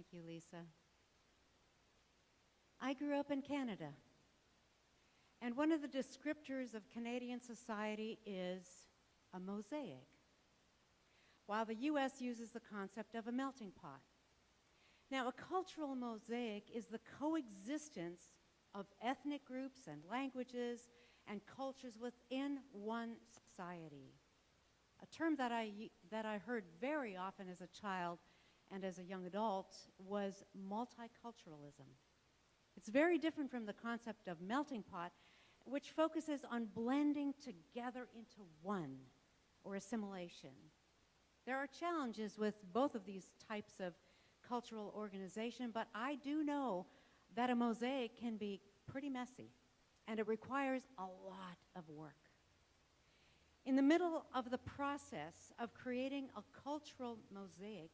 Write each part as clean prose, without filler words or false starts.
Thank you, Lisa. I grew up in Canada, and one of the descriptors of Canadian society is a mosaic, while the U.S. uses the concept of a melting pot. Now, a cultural mosaic is the coexistence of ethnic groups and languages and cultures within one society. A term that I heard very often as a child and as a young adult was multiculturalism. It's very different from the concept of melting pot, which focuses on blending together into one, or assimilation. There are challenges with both of these types of cultural organization, but I do know that a mosaic can be pretty messy, and it requires a lot of work. In the middle of the process of creating a cultural mosaic,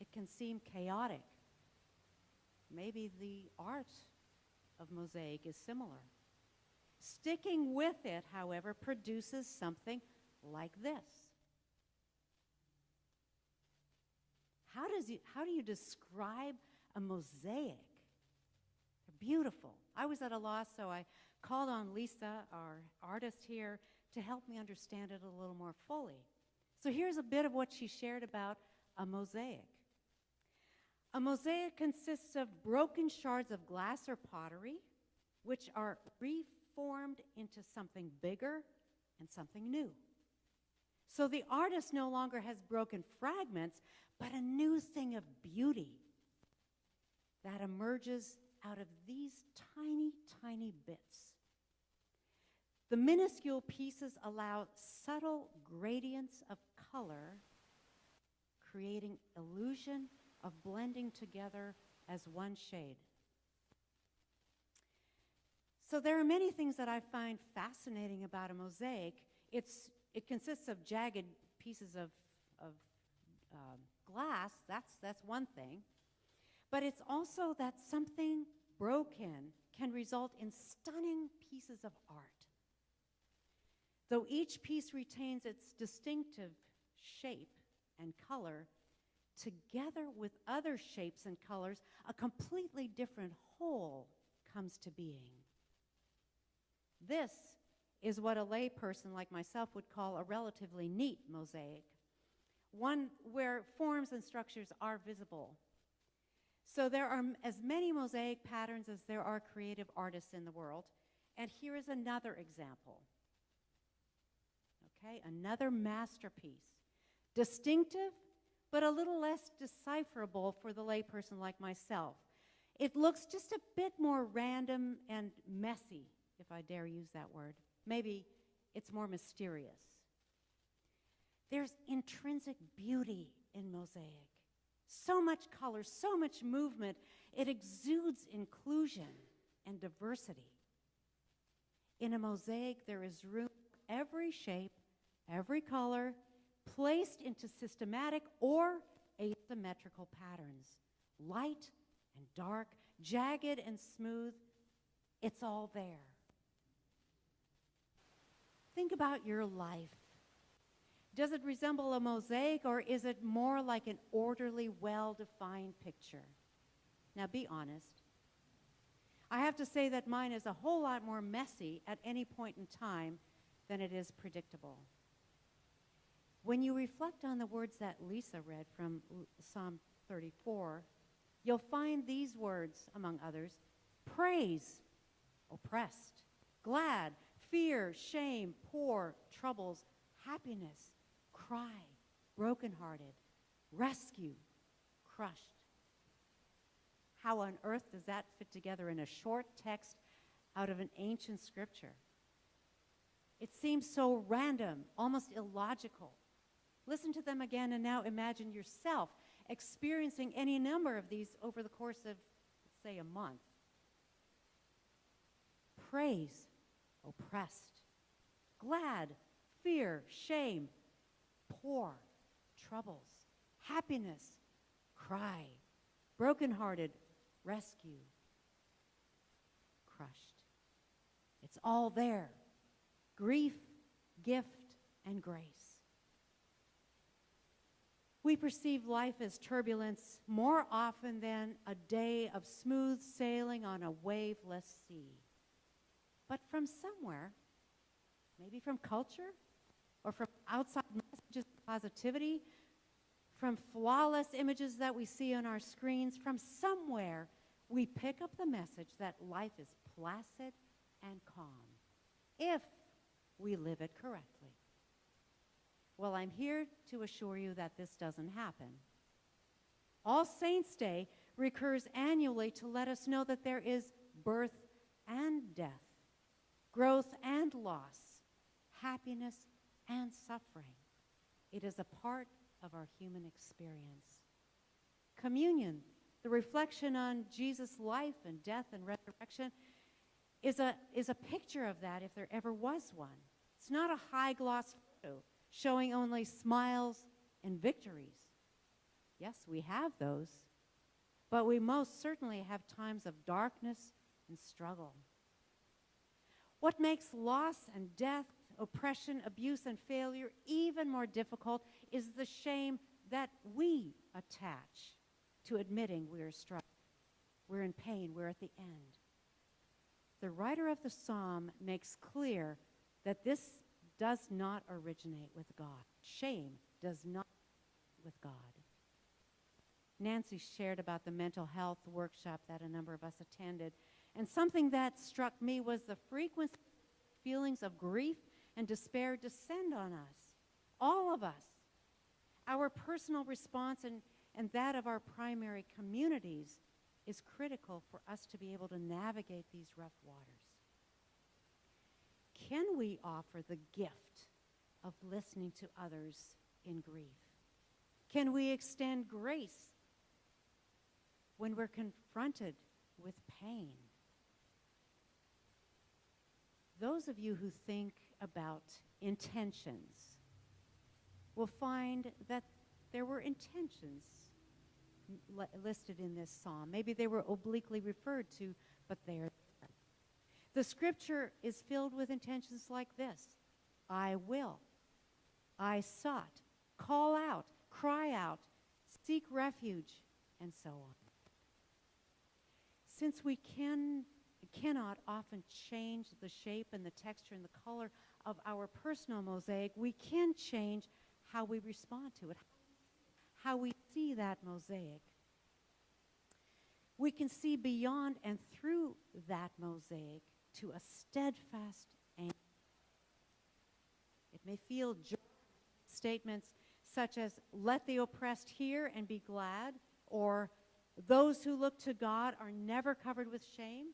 it can seem chaotic. Maybe the art of mosaic is similar. Sticking with it, however, produces something like this. How do you describe a mosaic? They're beautiful. I was at a loss, so I called on Lisa, our artist here, to help me understand it a little more fully. So here's a bit of what she shared about a mosaic. A mosaic consists of broken shards of glass or pottery, which are reformed into something bigger and something new. So the artist no longer has broken fragments, but a new thing of beauty that emerges out of these tiny, tiny bits. The minuscule pieces allow subtle gradients of color, creating illusion of blending together as one shade. So there are many things that I find fascinating about a mosaic. It consists of jagged pieces of glass, that's one thing. But it's also that something broken can result in stunning pieces of art. Though each piece retains its distinctive shape and color, together with other shapes and colors, a completely different whole comes to being. This is what a layperson like myself would call a relatively neat mosaic, one where forms and structures are visible. So there are as many mosaic patterns as there are creative artists in the world, and here is another example. Okay, another masterpiece. Distinctive, but a little less decipherable for the layperson like myself. It looks just a bit more random and messy, if I dare use that word. Maybe it's more mysterious. There's intrinsic beauty in mosaic. So much color, so much movement. It exudes inclusion and diversity. In a mosaic, there is room for every shape, every color, placed into systematic or asymmetrical patterns. Light and dark, jagged and smooth, it's all there. Think about your life. Does it resemble a mosaic, or is it more like an orderly, well-defined picture? Now be honest. I have to say that mine is a whole lot more messy at any point in time than it is predictable. When you reflect on the words that Lisa read from Psalm 34, you'll find these words, among others: praise, oppressed; glad, fear, shame, poor, troubles; happiness, cry, brokenhearted; rescue, crushed. How on earth does that fit together in a short text out of an ancient scripture? It seems so random, almost illogical. Listen to them again, and now imagine yourself experiencing any number of these over the course of, say, a month. Praise, oppressed; glad, fear, shame, poor, troubles; happiness, cry; brokenhearted, rescue; crushed. It's all there. Grief, gift, and grace. We perceive life as turbulence more often than a day of smooth sailing on a waveless sea. But from somewhere, maybe from culture, or from outside messages of positivity, from flawless images that we see on our screens, from somewhere, we pick up the message that life is placid and calm, if we live it correctly. Well, I'm here to assure you that this doesn't happen. All Saints' Day recurs annually to let us know that there is birth and death, growth and loss, happiness and suffering. It is a part of our human experience. Communion, the reflection on Jesus' life and death and resurrection, is a picture of that if there ever was one. It's not a high-gloss photo showing only smiles and victories. Yes, we have those, but we most certainly have times of darkness and struggle. What makes loss and death, oppression, abuse, and failure even more difficult is the shame that we attach to admitting we're struggling, we're in pain, we're at the end. The writer of the psalm makes clear that this does not originate with God. Shame does not with God. Nancy shared about the mental health workshop that a number of us attended, and something that struck me was the frequent feelings of grief and despair descend on us, all of us. Our personal response and that of our primary communities is critical for us to be able to navigate these rough waters. Can we offer the gift of listening to others in grief? Can we extend grace when we're confronted with pain? Those of you who think about intentions will find that there were intentions listed in this psalm. Maybe they were obliquely referred to, but they are there. The scripture is filled with intentions like this: I will, I sought, call out, cry out, seek refuge, and so on. Since we cannot often change the shape and the texture and the color of our personal mosaic, we can change how we respond to it, how we see that mosaic. We can see beyond and through that mosaic to a steadfast aim. It may feel statements such as, let the oppressed hear and be glad, or those who look to God are never covered with shame.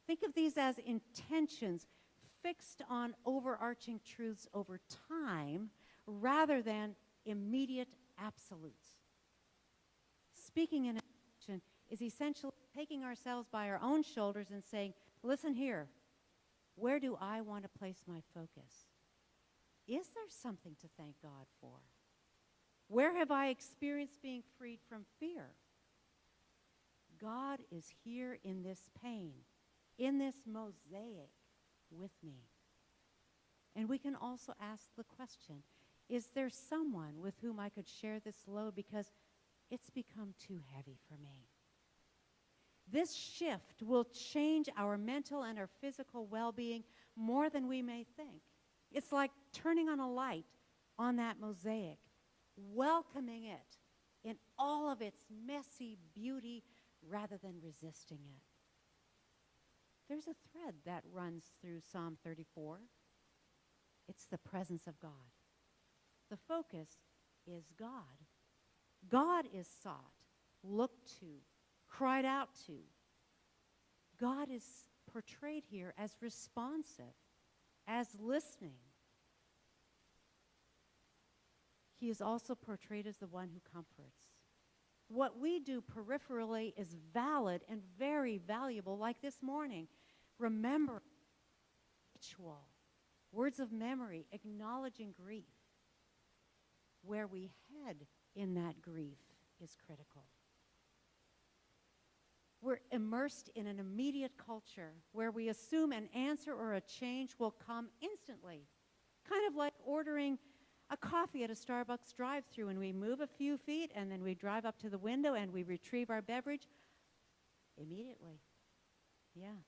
Think of these as intentions fixed on overarching truths over time rather than immediate absolutes. Speaking in intention is essentially taking ourselves by our own shoulders and saying, listen here, where do I want to place my focus? Is there something to thank God for? Where have I experienced being freed from fear? God is here in this pain, in this mosaic with me. And we can also ask the question, is there someone with whom I could share this load because it's become too heavy for me? This shift will change our mental and our physical well-being more than we may think. It's like turning on a light on that mosaic, welcoming it in all of its messy beauty rather than resisting it. There's a thread that runs through Psalm 34. It's the presence of God. The focus is God. God is sought, looked to, cried out to. God is portrayed here as responsive, as listening. He is also portrayed as the one who comforts. What we do peripherally is valid and very valuable, like this morning. Remember, ritual, words of memory, acknowledging grief. Where we head in that grief is critical. We're immersed in an immediate culture where we assume an answer or a change will come instantly, kind of like ordering a coffee at a Starbucks drive-thru, and we move a few feet, and then we drive up to the window, and we retrieve our beverage immediately. Yeah,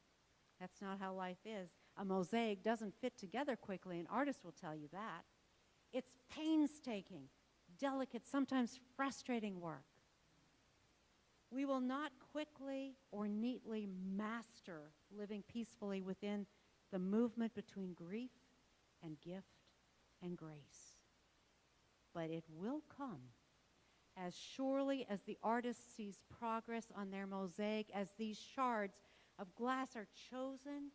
that's not how life is. A mosaic doesn't fit together quickly. An artist will tell you that. It's painstaking, delicate, sometimes frustrating work. We will not quickly or neatly master living peacefully within the movement between grief and gift and grace. But it will come as surely as the artist sees progress on their mosaic, as these shards of glass are chosen,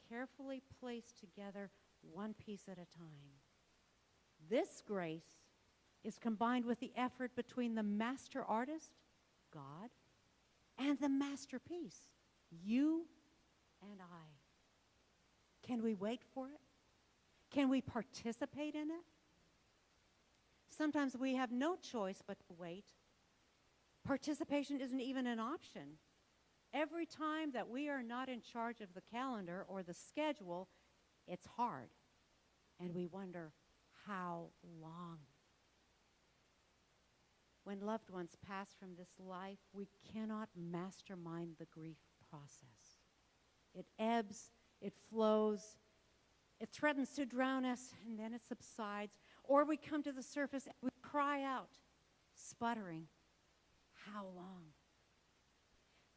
carefully placed together, one piece at a time. This grace is combined with the effort between the master artist, God, and the masterpiece, you and I. Can we wait for it? Can we participate in it? Sometimes we have no choice but to wait. Participation isn't even an option. Every time that we are not in charge of the calendar or the schedule, it's hard. And we wonder, how long? When loved ones pass from this life, we cannot mastermind the grief process. It ebbs, it flows, it threatens to drown us, and then it subsides. Or we come to the surface and we cry out, sputtering, how long?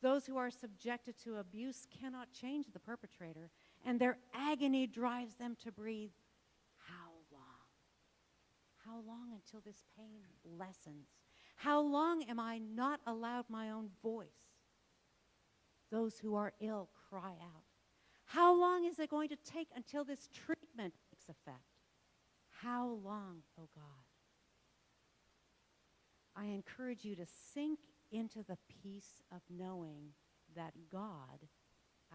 Those who are subjected to abuse cannot change the perpetrator, and their agony drives them to breathe, how long? How long until this pain lessens? How long am I not allowed my own voice? Those who are ill cry out. How long is it going to take until this treatment takes effect? How long, oh God? I encourage you to sink into the peace of knowing that God,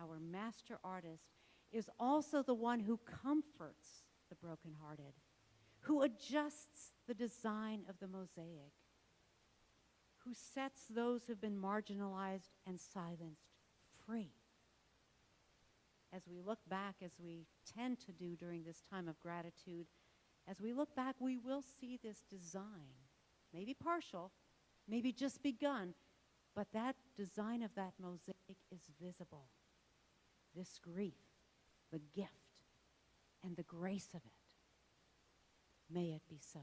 our master artist, is also the one who comforts the brokenhearted, who adjusts the design of the mosaic, who sets those who've been marginalized and silenced free. As we look back, as we tend to do during this time of gratitude, as we look back, we will see this design, maybe partial, maybe just begun, but that design of that mosaic is visible. This grief, the gift, and the grace of it. May it be so.